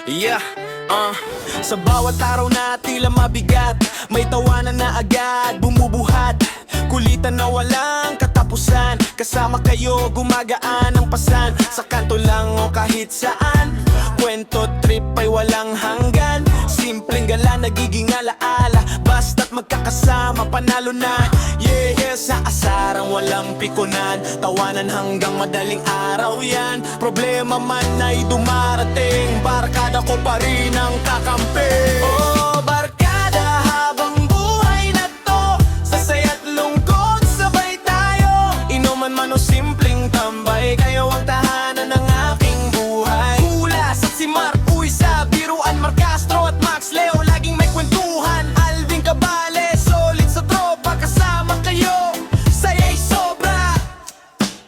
Yeah, sa bawat araw na tila mabigat, may tawanan na agad bumubuhat. Kulitan na walang katapusan, kasama kayo gumagaan ang pasan. Sa kanto lang o kahit saan, kwento trip ay walang hanggan. Simpleng gala nagiging alaala, basta't magkakasama panalo na. Yeah, yeah, sa asarang walang pikunan, tawanan hanggang madaling araw yan. Problema man ay dumarating, barkada ko pa rin ang kakampi. Oh, barkada habang buhay na to, sa saya't lungkot sabay tayo. Inuman man o simpleng tambay, kayo ang tahanan ng aking buhay. Kulas at si Mark Uy sa biruan, Mark Castro at Max Leo laging may kwentuhan. Alvin Cabale, solid sa tropa, kasama kayo, saya'y sobra.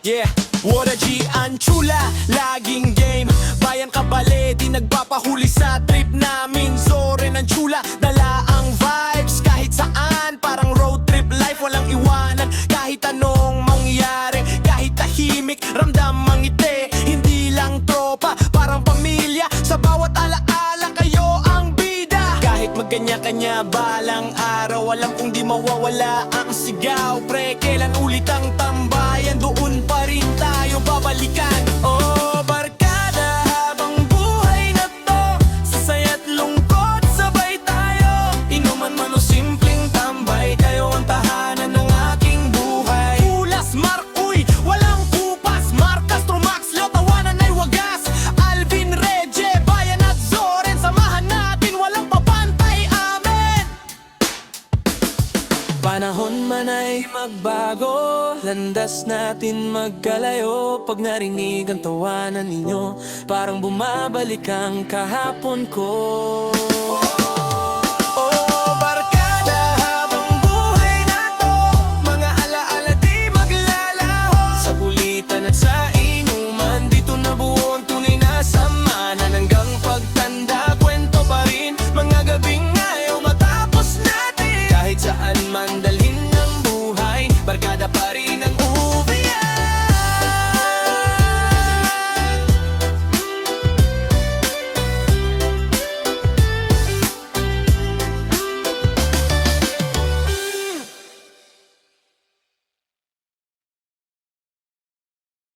Yeah, what a G, ang chula, laging game. Bayan Kabale, di nagpapahuli sa trip namin. Zoren ang chula, dala ang vibes kahit saan. Parang road trip life, walang iwanan. Kahit anong mangyari, kahit tahimik, ramdam ang ngiti. Hindi lang tropa, parang pamilya. Sa bawat alaala, kayo ang bida. Kahit magkanya-kanya balang araw, alam kong di mawawala ang sigaw. Pre, kailan ulit ang tambayan, doon pa rin tayo babalikan. Oh, barkada habang buhay na to, sa saya't lungkot sabay tayo. Inuman man o simpleng tambay, kayo ang tahanan ng aking buhay. Kulas, Mark Uy, walang kupas, Mark Castro, Max Leo, tawanan ay wagas. Alvin, Reggie, Bayan at Zoren, samahan natin, walang papantay amin. Panahon man ay magbago, landas natin magkalayo. Pag narinig ang tawanan ninyo, parang bumabalik ang kahapon ko.